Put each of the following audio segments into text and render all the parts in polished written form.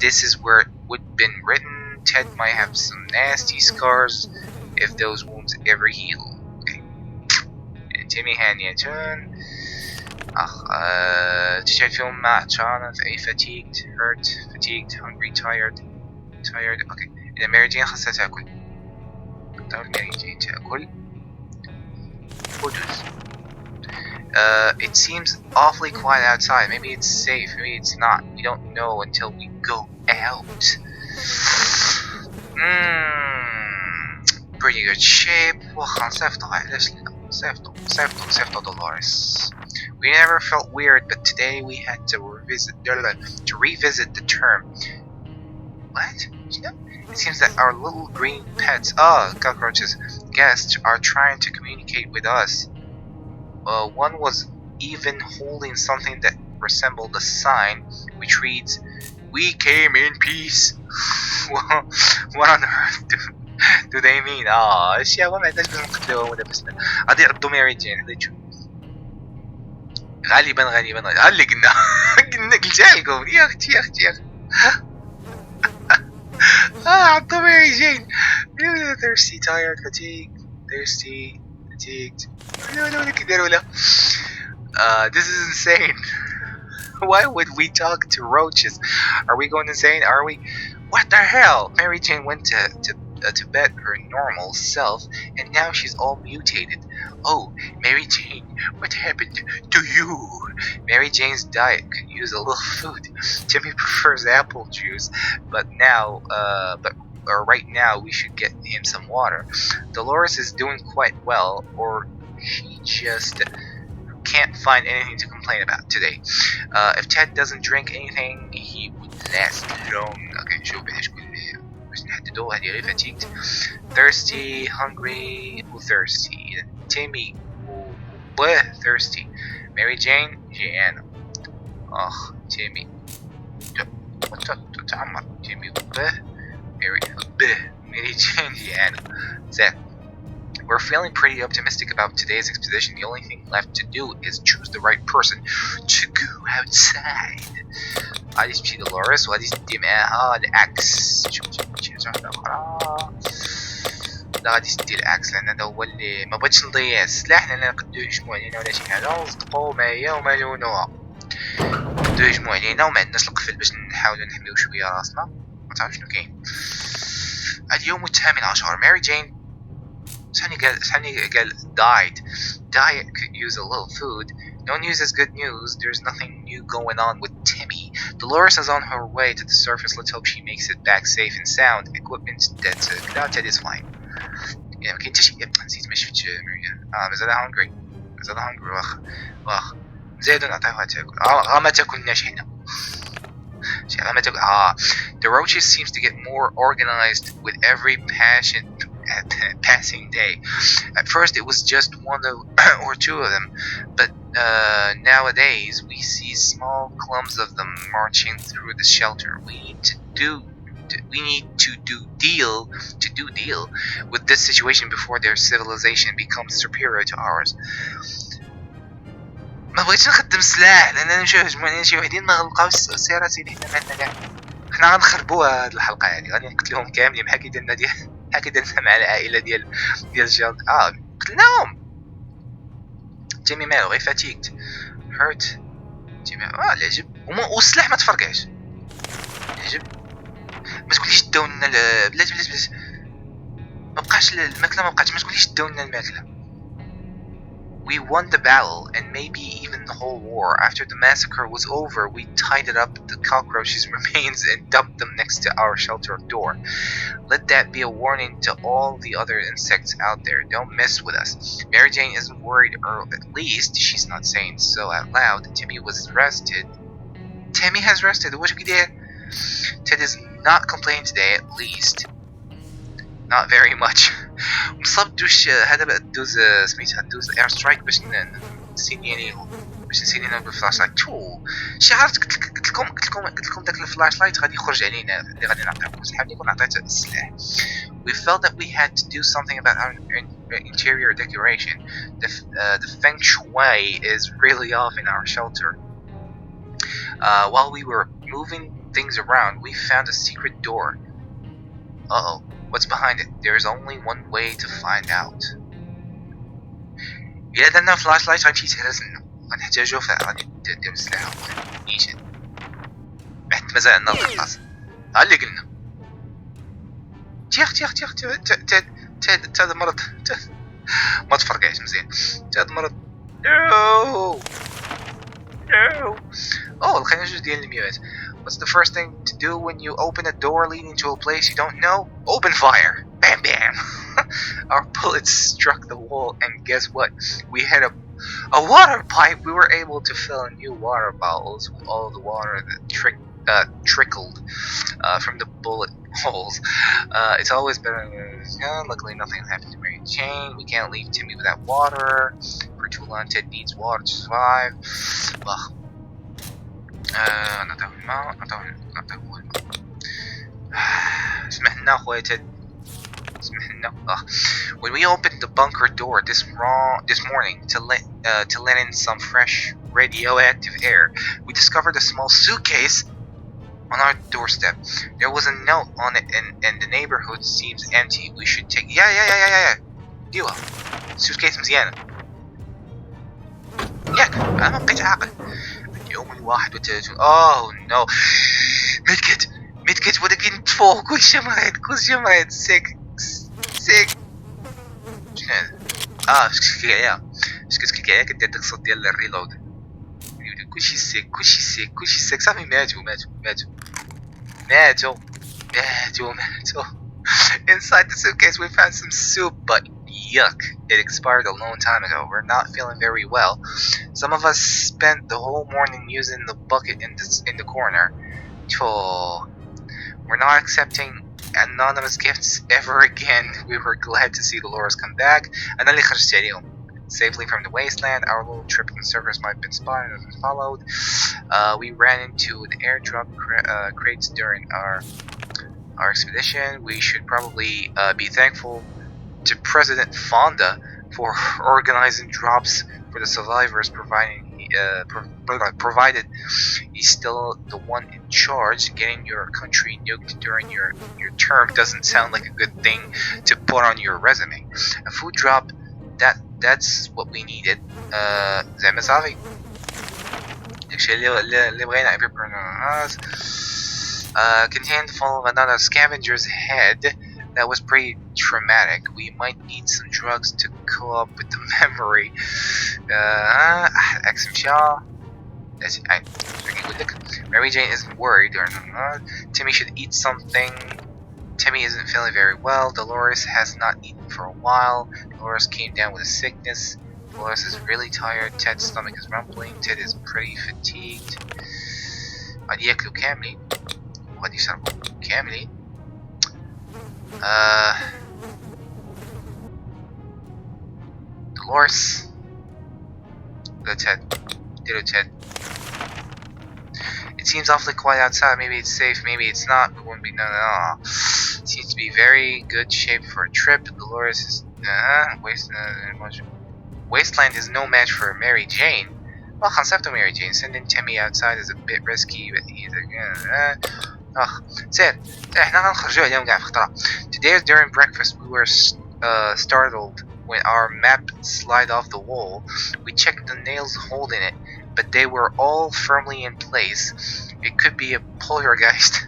this is where it would have been written. Ted might have some nasty scars if those wounds ever heal. Okay. Timmy هانية. تشعر فيهم مع عطشانة أي fatigued, hurt, fatigued, hungry, tired. Okay. إذا ماري جين خاصها تاكل. ماري جين تاكل. Produce. It seems awfully quiet outside. Maybe it's safe, maybe it's not. We don't know until we go out. Pretty good shape. صيفطوا Dolores. We never felt weird, but today we had to revisit the term. What? It seems that our little green pets, cockroaches, guests are trying to communicate with us. One was even holding something that resembled a sign which reads, "We came in peace." What on earth do they mean? أشياء ما عندناش باش نقتلوها ولا بس غادي يردوا ماري جين. غالبا اللي قلنا قلتها لكم يا اختي عطوا ماري جين. Thirsty, tired, fatigued. This is insane. Why would we talk to roaches? Are we going insane? Are we? What the hell? Mary Jane went to bet her normal self, and now she's all mutated. Oh, Mary Jane, what happened to you? Mary Jane's diet could use a little food. Jimmy prefers apple juice, but right now we should get him some water. Dolores is doing quite well, or she just can't find anything to complain about today. If Ted doesn't drink anything, he would last long. Okay, نشوف باش نحددو هذه غير fatigued. Thirsty, hungry, thirsty. Timmy, thirsty. Mary Jane, جيعانة. Timmy. تعمر. Timmy, Mary Jane, جيعانة. Zach. We're feeling pretty optimistic about today's expedition. The only thing left to do is choose the right person to go outside. غادي تمشي Dolores وغادي تدي معاها العكس. شي واحدة أخرى. لا غادي تدي العكس لأن هذا هو اللي ما بغيتش نضيع السلاح لأن نقدو يهجمو علينا ولا شي حاجة ونصدقو معايا ومالونوها. نقدو يهجمو علينا وما عندناش القفل باش نحاولو نحميو شوية راسنا. ما تعرف شنو كاين. اليوم 8/10 ماري جين Sunny قال diet could use a little food. No news is good news. There's nothing new going on with Timmy. Dolores is on her way to the surface. Let's hope she makes it back safe and sound. Equipment that's Ted is fine. ما كاين حتى شي نسيت ما شفتش مازال hungry واخ زيدو نعطيوها تاكل غا ما تاكلناش حنا The roaches seems to get more organized with every passing day. At first it was just one or two of them, but nowadays we see small clumps of them marching through the shelter. We need to do deal with this situation before their civilization becomes superior to ours. ما بغيتش نخدم سلاح لان نمشيو هجموا علينا شي وحدين ما غنلقاوش السيارات اللي حنا عندنا كاع. حنا غنخربوها هاد الحلقه هادي غادي نقتلوهم كاملين بحال كي درنا مع العائله ديال جارد. قتلناهم. جيمي مالو غير فاتيكت هيرت. جيمي العجب والسلاح ما تفرقعش. العجب ما تقوليش داو لنا بلاتي ما بقاش الماكله ما بقاتش. ما تقوليش داو لنا الماكله. We won the battle, and maybe even the whole war. After the massacre was over, we tidied up the cockroaches' remains and dumped them next to our shelter door. Let that be a warning to all the other insects out there. Don't mess with us. Mary Jane isn't worried, or at least she's not saying so out loud. Timmy was rested. Timmy has rested. What we did? Ted is not complaining today, at least. Not very much. مصاب دوش هذا بقى دوز سميتها دوز اير سترايك باش نسينياليهم بالفلاش لايت. شي عرفت قلت لكم داك الفلاش لايت غادي يخرج علينا اللي غادي نعطيكم شحال اللي كنا عطيت السلاح. We felt that we had to do something about our interior decoration. The feng shui is really off in our shelter. While we were moving things around, we found a secret door. Uh-oh. What's behind it? There's only one way to find out. إذا درنا فلاش لايت غنمشي يتهرسنا غنحتاجو غادي ندير السلاح نيشان حيت مازال عندنا القرطاس ها اللي قلنا تيخ هذا مرض ما تفرقعش مزيان هذا مرض نو لقينا جوج ديال الميوات. What's the first thing to do when you open a door leading to a place you don't know? Open fire! Bam bam! Our bullets struck the wall and guess what? We had a water pipe. We were able to fill new water bottles with all the water that trickled from the bullet holes. It's always better. Luckily nothing happened to Mary Jane. We can't leave Timmy without water. For too long, Ted needs water to survive. Ugh. نعطيوه الماء نعطيوه الماء. اسمح لنا خويا تد اسمح لنا. When we opened the bunker door this morning to let in some fresh radioactive air, we discovered a small suitcase on our doorstep. There was a note on it and the neighborhood seems empty. We should take yeah ديوها suitcase مزيانة ياك أنا ما بقيت عاقل. يوم 31 oh no ميدكت ولكن تفوق كلشي مريض سيك شنو هذا فاش كتكليك عليها كدير داك الصوت ديال الريلود كلشي سيك صافي ماتوا. Inside the suitcase we found some soup, but yuck, it expired a long time ago. We're not feeling very well. Some of us spent the whole morning using the bucket in the corner. We're not accepting anonymous gifts ever again. We were glad to see the Dolores come back. أنا اللي خرجت عليهم safely from the wasteland. Our little trip in servers might have been spotted and followed. We ran into the airdrop crates during our expedition. We should probably be thankful to President Fonda for organizing drops for the survivors, provided he's still the one in charge. Getting your country nuked during your term doesn't sound like a good thing to put on your resume. A food drop, that's what we needed. زعما صافي داكشي اللي بغينا. every contained full of another scavenger's head. That was pretty traumatic. We might need some drugs to co-op with the memory. Mary Jane isn't worried or not. Timmy should eat something. Timmy isn't feeling very well. Dolores has not eaten for a while. Dolores came down with a sickness. Dolores is really tired. Ted's stomach is rumbling. Ted is pretty fatigued. غادي ياكلوا كاملين وغادي يشربوا كاملين. Dolores. Go Ted. Ditto Ted. It seems awfully quiet outside. Maybe it's safe, maybe it's not. We wouldn't be known at all. Seems to be very good shape for a trip. Dolores is Wasteland is no match for Mary Jane. Well, concept of Mary Jane. Sending Timmy outside is a bit risky, but he's سير احنا غنخرجوا عليهم كاع في خطرة. Today during breakfast we were startled when our map slid off the wall. We checked the nails holding it, but they were all firmly in place. It could be a poltergeist.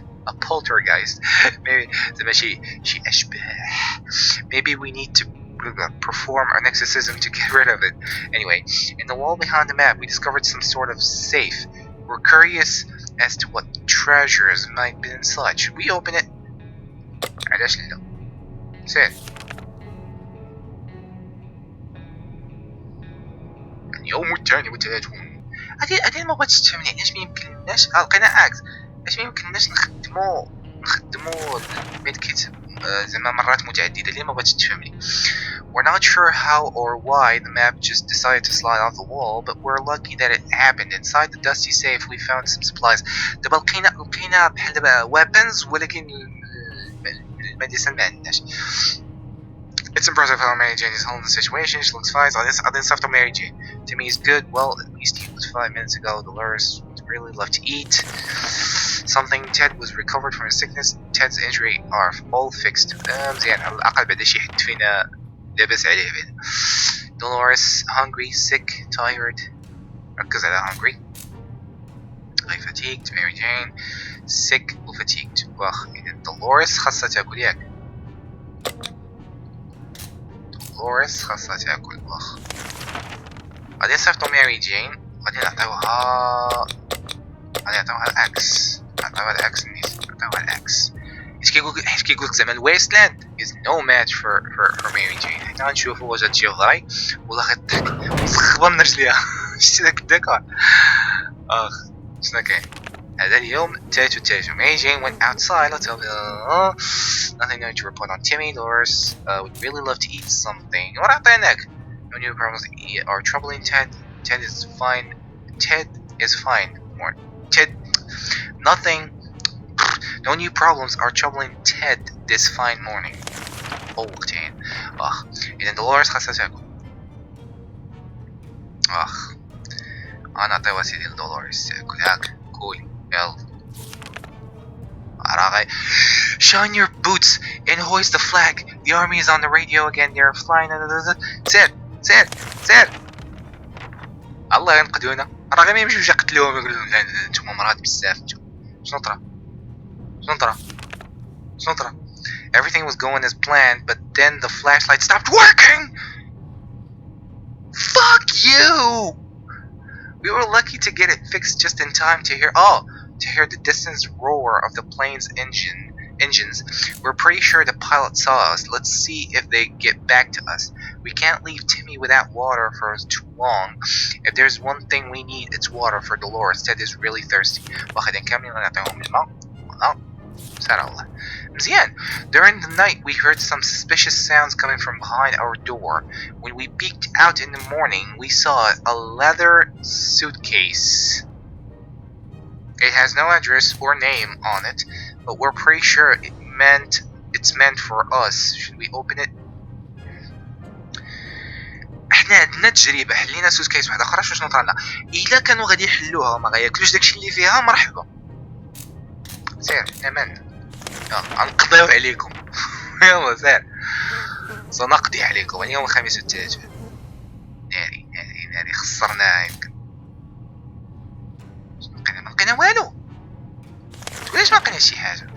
Maybe شي أشباح. Maybe we need to perform an exorcism to get rid of it. Anyway, in the wall behind the map we discovered some sort of safe. We're curious as to what treasures might be inside. Should we open it? علاش لا؟ سير. اليوم الثاني والثلاثون. هادي ما بغيتش تفهمني علاش ما يمكنناش لقينا عكس. علاش ما يمكنناش نخدمو الميدكيت زعما مرات متعددة اللي ما بغيتش تفهمني. We're not sure how or why the map just decided to slide off the wall, but we're lucky that it happened. Inside the dusty safe we found some supplies. دابا لقينا بحال دابا weapons ولكن الميديسن ما عندناش. It's impressive how Mary Jane is holding the situation. She looks fine. I didn't stuff to Mary Jane. Timmy is good. Well, at least he was 5 minutes ago. Dolores was really love to eat something. Ted was recovered from his sickness. Ted's injury are all fixed. مزيان على الأقل بعد شي حد فينا لاباس عليه بعد. Dolores hungry, sick, tired. ركز على hungry. fatigued. Mary Jane sick و fatigued. واخ إذا Dolores خاصها تاكل ياك. Dolores خاصها تاكل واخ. غادي نصيفطو ماري جين غادي نعطيوها الاكس. نعطيوها الاكس نيت. نعطيوها الاكس حيت كيقولك زعما الويستلاند is no match for ماري جين. حنا غنشوفو واش هادشي غري ولا غيضحك مسخبه من رجليها. شتي داك الدكار اخ شنو كاين هذا اليوم. تاتو Mary Jane went outside. Let's tell nothing new to report on Timmy. Doris would really love to eat something. وراه عطيناك. No new problems are troubling Ted. Ted is fine. More Ted. Nothing. No new problems are troubling Ted this fine morning. وقتين. إذا Dolores خاصها تاكل. أنا نعطيوها سيدي Dolores تاكل. كولي يلا. راه shine your boots and hoist the flag. The army is on the radio again. They're flying. سير الله ينقذونا. راه غير ما يمشيوش يقتلوهم يقول لهم لا نتوما مراد بزاف. شنو طرا Everything was going as planned, but then the flashlight stopped working. Fuck you. We were lucky to get it fixed just in time to hear the distant roar of the plane's engines. We're pretty sure the pilot saw us. Let's see if they get back to us. We can't leave Timmy without water for too long. If there's one thing we need, it's water for Dolores. Ted is really thirsty. واخا كاملين نعطيهم الماء. سار الله. مزيان. During the night, we heard some suspicious sounds coming from behind our door. When we peeked out in the morning, we saw a leather suitcase. It has no address or name on it, but we're pretty sure it's meant for us. Should we open it? احنا عندنا تجربه حلينا سوتكيس واحده اخرى. شنو طرالنا الا كانوا غادي يحلوها وما غياكلوش داكشي اللي فيها مرحبا. سير امان غنقضيو عليكم. يلا سير سنقضي عليكم اليوم الخميس والثلاثاء. ناري خسرناها يمكن. ما لقينا والو. علاش ما لقيناش شي حاجه؟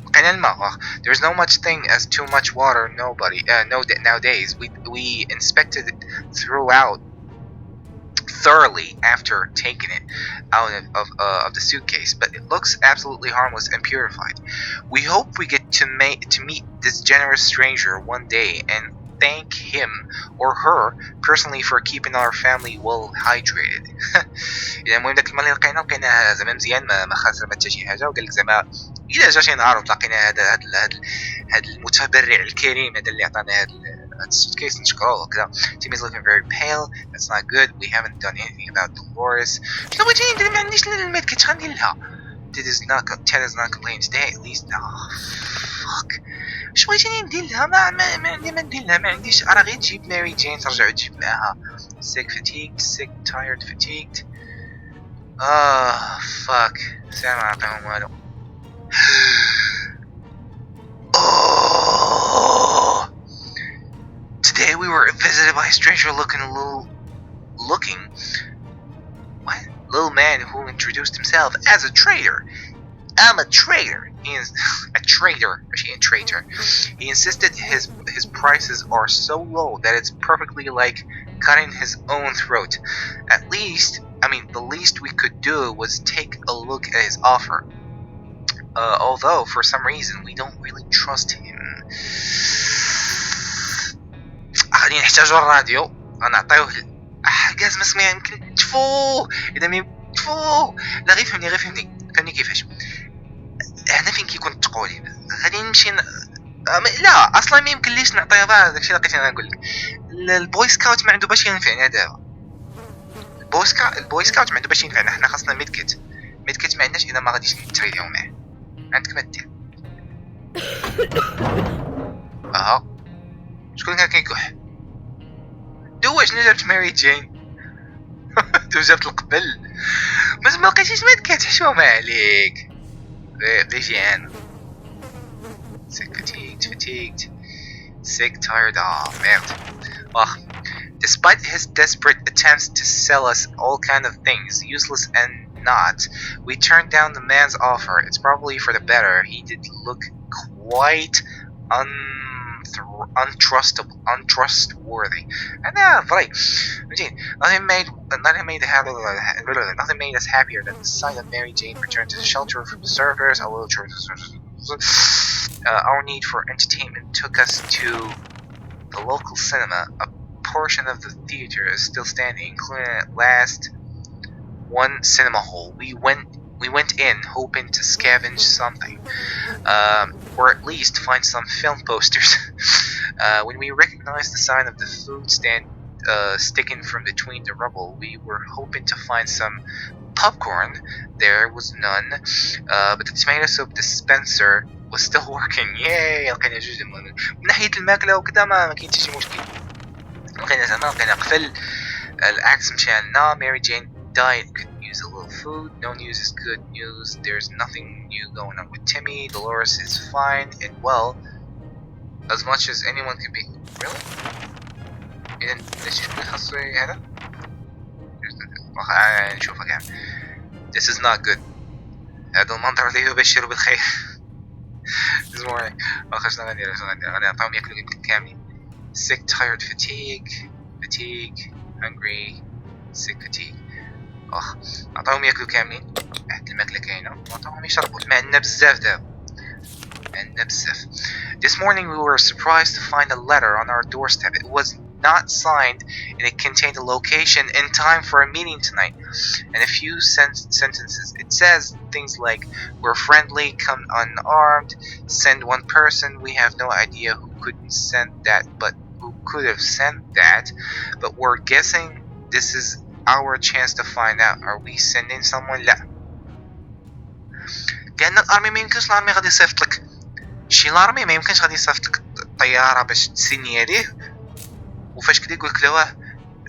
لقينا الماء. There's no much thing as too much water nowadays. We inspected it throughout thoroughly after taking it out of the suitcase, but it looks absolutely harmless and purified. We hope we get to meet this generous stranger one day and thank him or her personally for keeping our family well hydrated. إذا المهم داك الماء اللي لقيناه زعما مزيان ما خاسر ما حتى شي حاجة. وقال لك زعما إلا جا شي نهار وتلاقينا هذا المتبرع الكريم هذا اللي عطانا هذا السوتكيس نشكروه وكذا. Tim is looking very pale. That's not good. We haven't done anything about Dolores. شنو بغيتي ندير؟ ما عنديش الميد كيت غندير لها. Ted is not complaining today at least. Fuck. شنو بغيتيني ندير لها؟ ما عندي ما ندير لها. ما عنديش. راه غير تجيب ماري جين ترجع تجيب معاها. Sick, fatigued, tired, fatigued. Fuck. سير ما نعطيهم والو. Today we were visited by a stranger little man who introduced himself as a trader. I'm a trader. He is a trader. He insisted his prices are so low that it's perfectly like cutting his own throat. The least we could do was take a look at his offer. Although for some reason we don't really trust him. غادي نحتاجو الراديو غنعطيوه غاز ما سمع يمكن تفو اذا ما تفو. لا غير فهمني كيفاش هنا فين كيكون التقولي. غادي نمشي لا اصلا ما يمكن ليش نعطيها داكشي اللي لقيت. انا نقول لك البوي سكاوت ما عنده باش ينفعنا دابا. البوي سكاوت ما عنده باش ينفعنا. حنا خاصنا ميد كيت ما عندناش اذا ما غاديش نتريديو معاه. عندك ما دير. شكون كان كيكح؟ دوش جابت ماري جين. جابت القبل ما لقيتيش مدكات حشومة عليك. ريجيان. Sick, fatigued. Sick, tired. Oh, merde. Ugh. Despite his desperate attempts to sell us all kind of things, useless and not, we turned down the man's offer. It's probably for the better. He did look quite untrustworthy. And right. Nothing made us happier than the sight of Mary Jane return to the shelter from the servers. Our need for entertainment took us to the local cinema. A portion of the theater is still standing, including at last one cinema hall. We went in hoping to scavenge something, or at least find some film posters. When we recognized the sign of the food stand sticking from between the rubble, we were hoping to find some popcorn. There was none, but the tomato soup dispenser was still working. Yay! لقينا جوج من ناحية الماكلة وكذا ما كاين شي مشكل. لقينا قفل العكس مشان Mary Jane died. Could use a little food. No news is good news. There's nothing new going on with Timmy. Dolores is fine and well, as much as anyone can be. Really? إذا ليش نخصصي هذا؟ نشوفه كام. This is not good. هذا المنظر اللي يبشر بالخير. This morning. شنو غندير نعطيهم ياكلوا كاملين. Sick, tired, fatigue, hungry, sick, fatigue. نعطيهم ياكلوا كاملين. حتى الماكلة كاينة. نعطيهم يشربوا. معنا بزاف دابا. This morning we were surprised to find a letter on our doorstep. It was not signed and it contained a location and time for a meeting tonight and a few sentences. It says things like, we're friendly, come unarmed, send one person. We have no idea who could send that, but who could have sent that, but we're guessing this is our chance to find out. Are we sending someone? لا. لأن الأرمي ما يمكنش الأرمي غادي يصيفط لك شي الأرمي ما يمكنش غادي يصيفط لك طيارة باش تسيني ليه وفاش كدا يقولك لا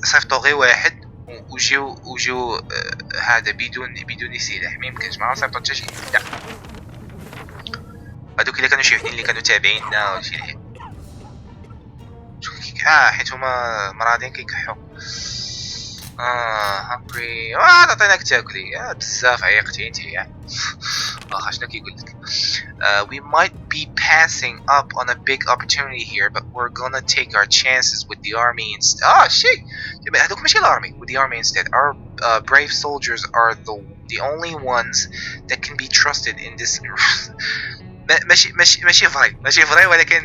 صيفطوا غير واحد وجيو هذا بدون سلاح. ما يمكنش ما صيفطوا حتى شي. لا هادوك الا كانوا شي وحدين اللي كانوا تابعيننا ولا شي حاجه حيت هما مرادين كيكحوا. هنغري عطيناك تاكلي بزاف عيقتي انت يعني. شنو كيقول لك. We might be passing up on a big opportunity here, but we're gonna take our chances with the army instead. شي هذوك ماشي الارمي. With the army instead. Our brave soldiers are the only ones that can be trusted in this. ماشي فري ولكن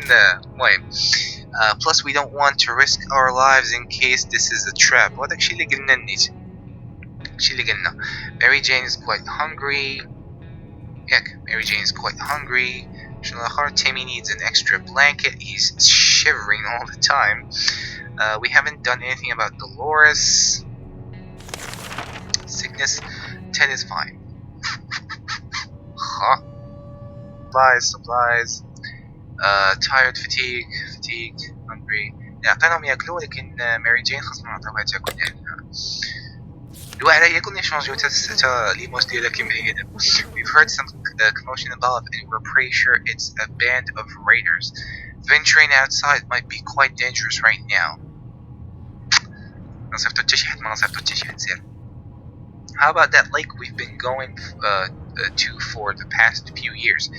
مهم. Plus we don't want to risk our lives in case this is a trap. وهذاك الشيء اللي قلنا النيت. الشيء اللي قلنا. Mary Jane is quite hungry. Mary Jane is quite hungry. Timmy needs an extra blanket. He's shivering all the time. We haven't done anything about Dolores. Sickness. Ted is fine. Supplies. Tired, fatigued, hungry. عطيناهم ياكلوا لكن ماري جين خاصنا نعطيوها تاكل لأن الواحد ياكل يشونجيو تا ليموس ديالها كيما هي دابا. We've heard some commotion above and we're pretty sure it's a band of raiders. Venturing outside might be quite dangerous right now. نصيفطو حتى شي حد ما نصيفطو حتى شي حد سير. How about that lake we've been going to for the past few years?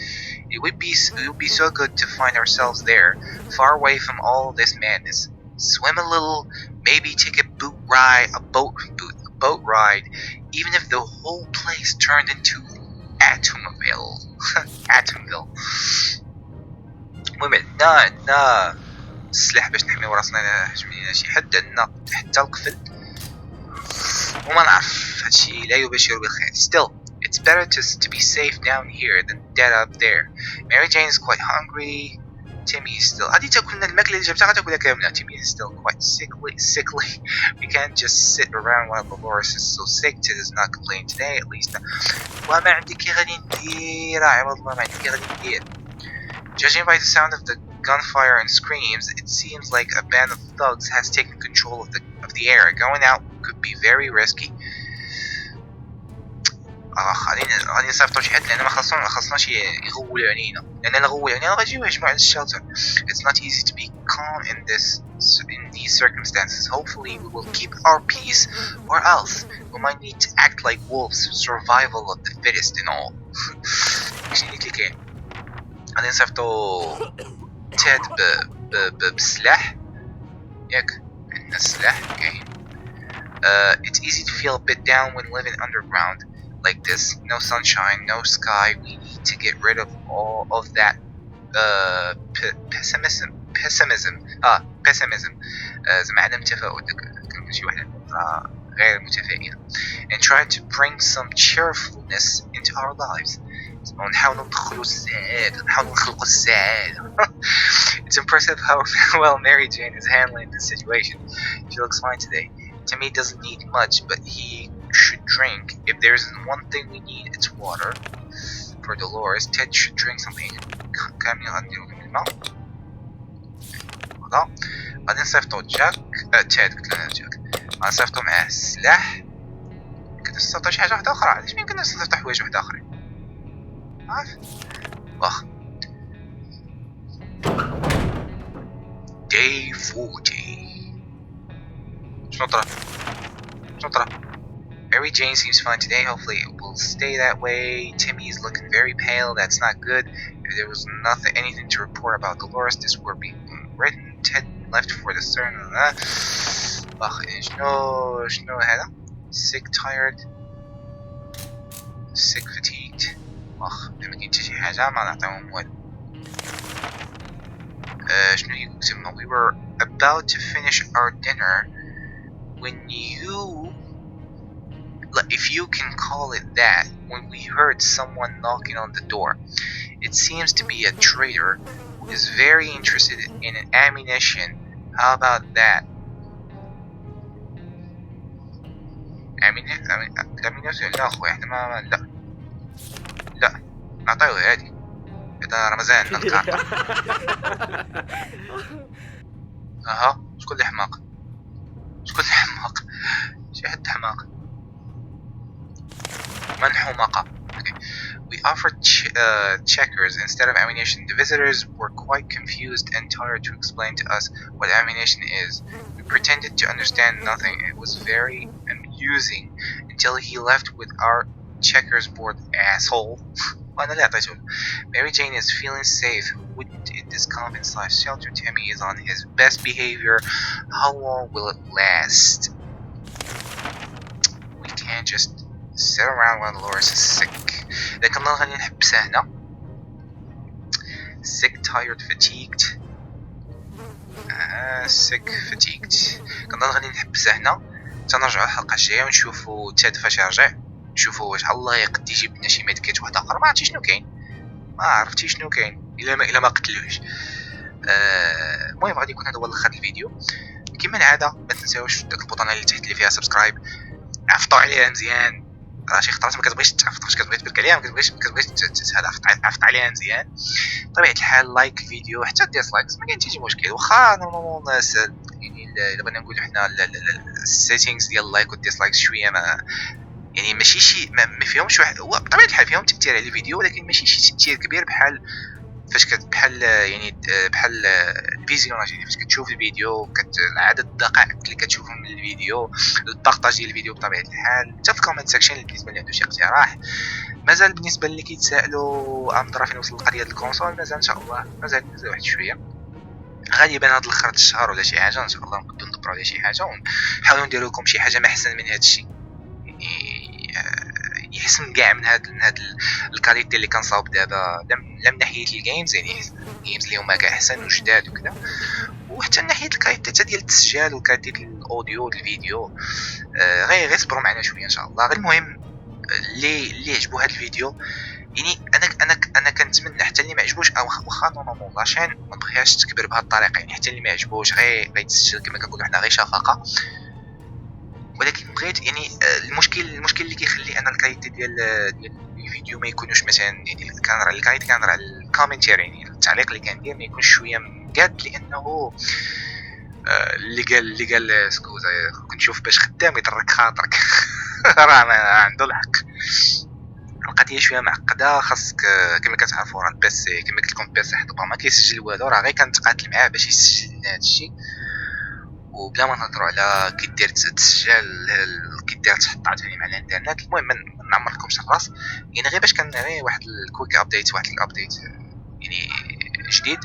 It would be so good to find ourselves there, far away from all this madness. Swim a little, maybe take a boat ride, even if the whole place turned into Atomville. Atomville. المهم عندنا السلاح باش نحميو راسنا الا هجم لينا شي حد. عندنا حتى القفل وما نعرف هادشي لا يبشر بالخير. Still, it's better to be safe down here than dead up there. Mary Jane is quite hungry. Timmy is still. غادي تاكلنا الماكله اللي جبتها غتاكلها كامله. Timmy is still quite sickly. We can't just sit around while Dolores is so sick. Ted is not complaining today, at least. وما عندي كي غادي ندير عوض الله ما عندي كي غادي ندير. Judging by the sound of the gunfire and screams, it seems like a band of thugs has taken control of the area. Going out could be very risky. غادي نصيفطو شي حد، لان ما خاصناش يغولوا علينا، لان الا غولوا علينا غيجيو يهجموا على الشلتر. It's not easy to be calm in these circumstances. Hopefully we will keep our peace, or else we might need to act like wolves. Survival of the fittest and all. شنو اللي كاين؟ غادي نصيفطو تاد بالسلاح ياك، عندنا السلاح كاين. It's easy to feel a bit down when living underground like this. No sunshine, no sky. We need to get rid of all of that pessimism. زعما عدم التفاؤل، كان شي واحد غير متفائل. And try to bring some cheerfulness into our lives. ونحاولوا ندخلوا السعادة، نحاولوا نخلقوا السعادة. It's impressive how well Mary Jane is handling this situation. She looks fine today. Timmy doesn't need much, but he should drink. If there's one thing we need, it's water. For Dolores, Ted should drink something. كامل غنديرو في الماء. فوالا. غادي نصيفطو جاك، تيد قلت لنا جاك. غنصيفطو معاه السلاح. يمكن نصيفطو شي حاجة وحدة أخرى، علاش ميمكن نصيفطو حوايج وحدة أخرين؟ عارف؟ واخا. Day 40. شنو طرا؟ Mary Jane seems fine today. Hopefully it will stay that way. Timmy is looking very pale. That's not good. If there was anything to report about Dolores, this would be written. Ted left for the stern. شنو هذا؟ Sick, tired, sick, fatigued. لما كاين حتى شي حاجة ما نعطيوهم والو. شنو يكتبنا؟ We were about to finish our dinner when if you can call it that, when we heard someone knocking on the door. It seems to be a trader who is very interested in an ammunition. How about that? ammunition لا خويا، احنا ما لا نعطيوه هادي، هذا رمزان الكارت. شكون اللي حماق؟ شي حد حماق. منحومقة. Okay. We offered checkers instead of ammunition. The visitors were quite confused and tired to explain to us what ammunition is. We pretended to understand nothing. It was very amusing until he left with our checkers board, asshole. Mary Jane is feeling safe. Wouldn't in this confined/shelter? Timmy is on his best behavior. How long will it last? We can't just sit around while Dolores is sick. لكن الله غادي نحبسها هنا. Sick, tired, fatigued. Sick, fatigued. كنظن غادي نحبسها هنا. تنرجعوا الحلقة الجاية ونشوفوا تاد فاش يرجع. نشوفوا واش الله يقد يجيب لنا شي ميدكيت واحد اخر. ما عرفتي شنو كاين، ما عرفتي شنو كاين الا ما قتلوش. المهم غادي يكون هذا هو الاخر الفيديو. كما العاده ما تنساوش داك البوطونه اللي تحت اللي فيها سبسكرايب، عفطوا عليها مزيان. راه شي خطرات ما كتبغيش تعفط، فاش كتبغي تبرك عليها ما كتبغيش عفط عليها مزيان. بطبيعه الحال لايك فيديو حتى ديسلايكس ما كاين حتى شي مشكل، واخا نورمالمون الناس يعني الا بغينا نقولوا حنا السيتينغز ديال اللايك والديسلايكس شويه ما يعني ماشي شي ما فيهمش واحد، هو بطبيعه الحال فيهم تاثير على الفيديو، ولكن ماشي شي تاثير كبير بحال فاش بحال يعني بحال الفيزيوناج. يعني فاش كتشوف الفيديو عدد الدقائق اللي كتشوفهم من الفيديو، البارطاج ديال الفيديو بطبيعه الحال، حتى في الكومنت سيكشن بالنسبه اللي عنده شي اقتراح. مازال بالنسبه اللي كيتسائلوا امضرا فين وصل القضيه ديال الكونسول، مازال ان شاء الله مازال واحد شويه. غالبا هاد الاخر الشهر ولا شي حاجه ان شاء الله نقدروا ندبروا على شي حاجه ونحاولوا نديروا لكم شي حاجه ما احسن من هذا الشيء، يحسن كاع من هاد الكاليتي اللي كنصاوب دابا، لا من ناحيه الجيمز يعني الجيمز اللي هما كاع احسن وجداد وكذا، وحتى من ناحيه الكاليتي حتى ديال التسجيل والكاليتي ديال الاوديو ديال الفيديو. غير صبروا معنا شويه ان شاء الله. غير المهم اللي عجبو هاد الفيديو، يعني انا كنتمنى حتى اللي ما عجبوش او واخا نورمالمون لاشين ما بغيهاش تكبر بهاد الطريقه، يعني حتى اللي ما عجبوش غير يتسجل كما كنقولوا حنا غير شفقه. ولكن بغيت يعني المشكل اللي كيخلي انا الكاليتي ديال الفيديو ما يكونوش مثلا يعني الكاليتي كنهضر على الكومنتير، يعني التعليق اللي كندير ما يكونش شويه مقاد، لانه اللي قال سكوزا كنت نشوف باش خدام يضرك خاطرك راه عنده الحق. القضيه شويه معقده. خاصك كما كتعرفوا راه البيسي كما قلت لكم البيسي حيت ما كيسجل والو، راه غير كنتقاتل معاه باش يسجل لنا هادشي. وبلا ما نهضروا على كي دير تسجل كي دير تحط عاوتاني مع الانترنت. المهم ما نعمرلكمش الراس يعني، غير باش كان غير واحد الكويك ابديت، واحد الابديت يعني جديد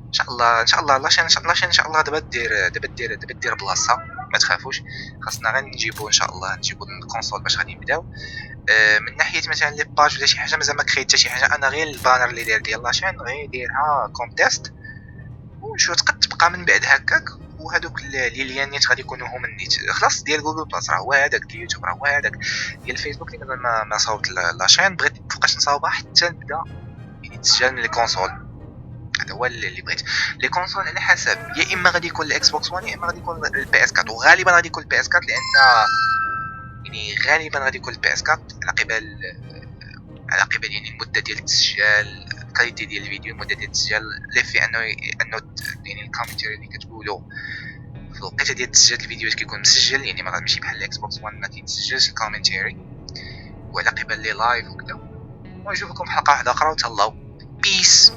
ان شاء الله. ان شاء الله لاشين ان شاء الله دابا دير بلاصه، ما تخافوش. خاصنا غير نجيبو ان شاء الله نجيبو الكونسول باش غادي نبداو. من ناحيه مثلا لي باج ولا شي حاجه مازال ما كريت حتى شي حاجه. انا غير البانر اللي داير ديال لاشين غير دايرها كوم تيست، ونشوف تقد تبقى من بعد هكاك. وهذوك لي ليانيت غادي يكونوا هما النيت خلاص ديال جوجل بلاس راه هو هذاك، ديال يوتيوب راه هو هذاك، ديال الفيسبوك اللي مازال ما صاوبت لاشين. بغيت مابقاش نصاوبها حتى نبدا يعني تسجل من لي كونسول. هذا هو اللي بغيت. لي كونسول على حسب، يا اما غادي يكون الاكس بوكس 1 يا اما غادي يكون البي اس 4، وغالبا غادي يكون البي اس 4 لان يعني غالبا غادي يكون البي اس 4 على قبل يعني المده ديال التسجيل، الكاليتي ديال الفيديو، المده ديال التسجيل، اللي في انه يعني الكومنتري اللي كتقولوا في الوقيته ديال تسجيل الفيديوهات كيكون مسجل يعني ماشي بحال الاكس بوكس 1 ما كيتسجلش الكومنتري، وعلى قبل لي لايف وكذا. ونشوفكم حلقه واحده اخرى وتهلاو. بيس.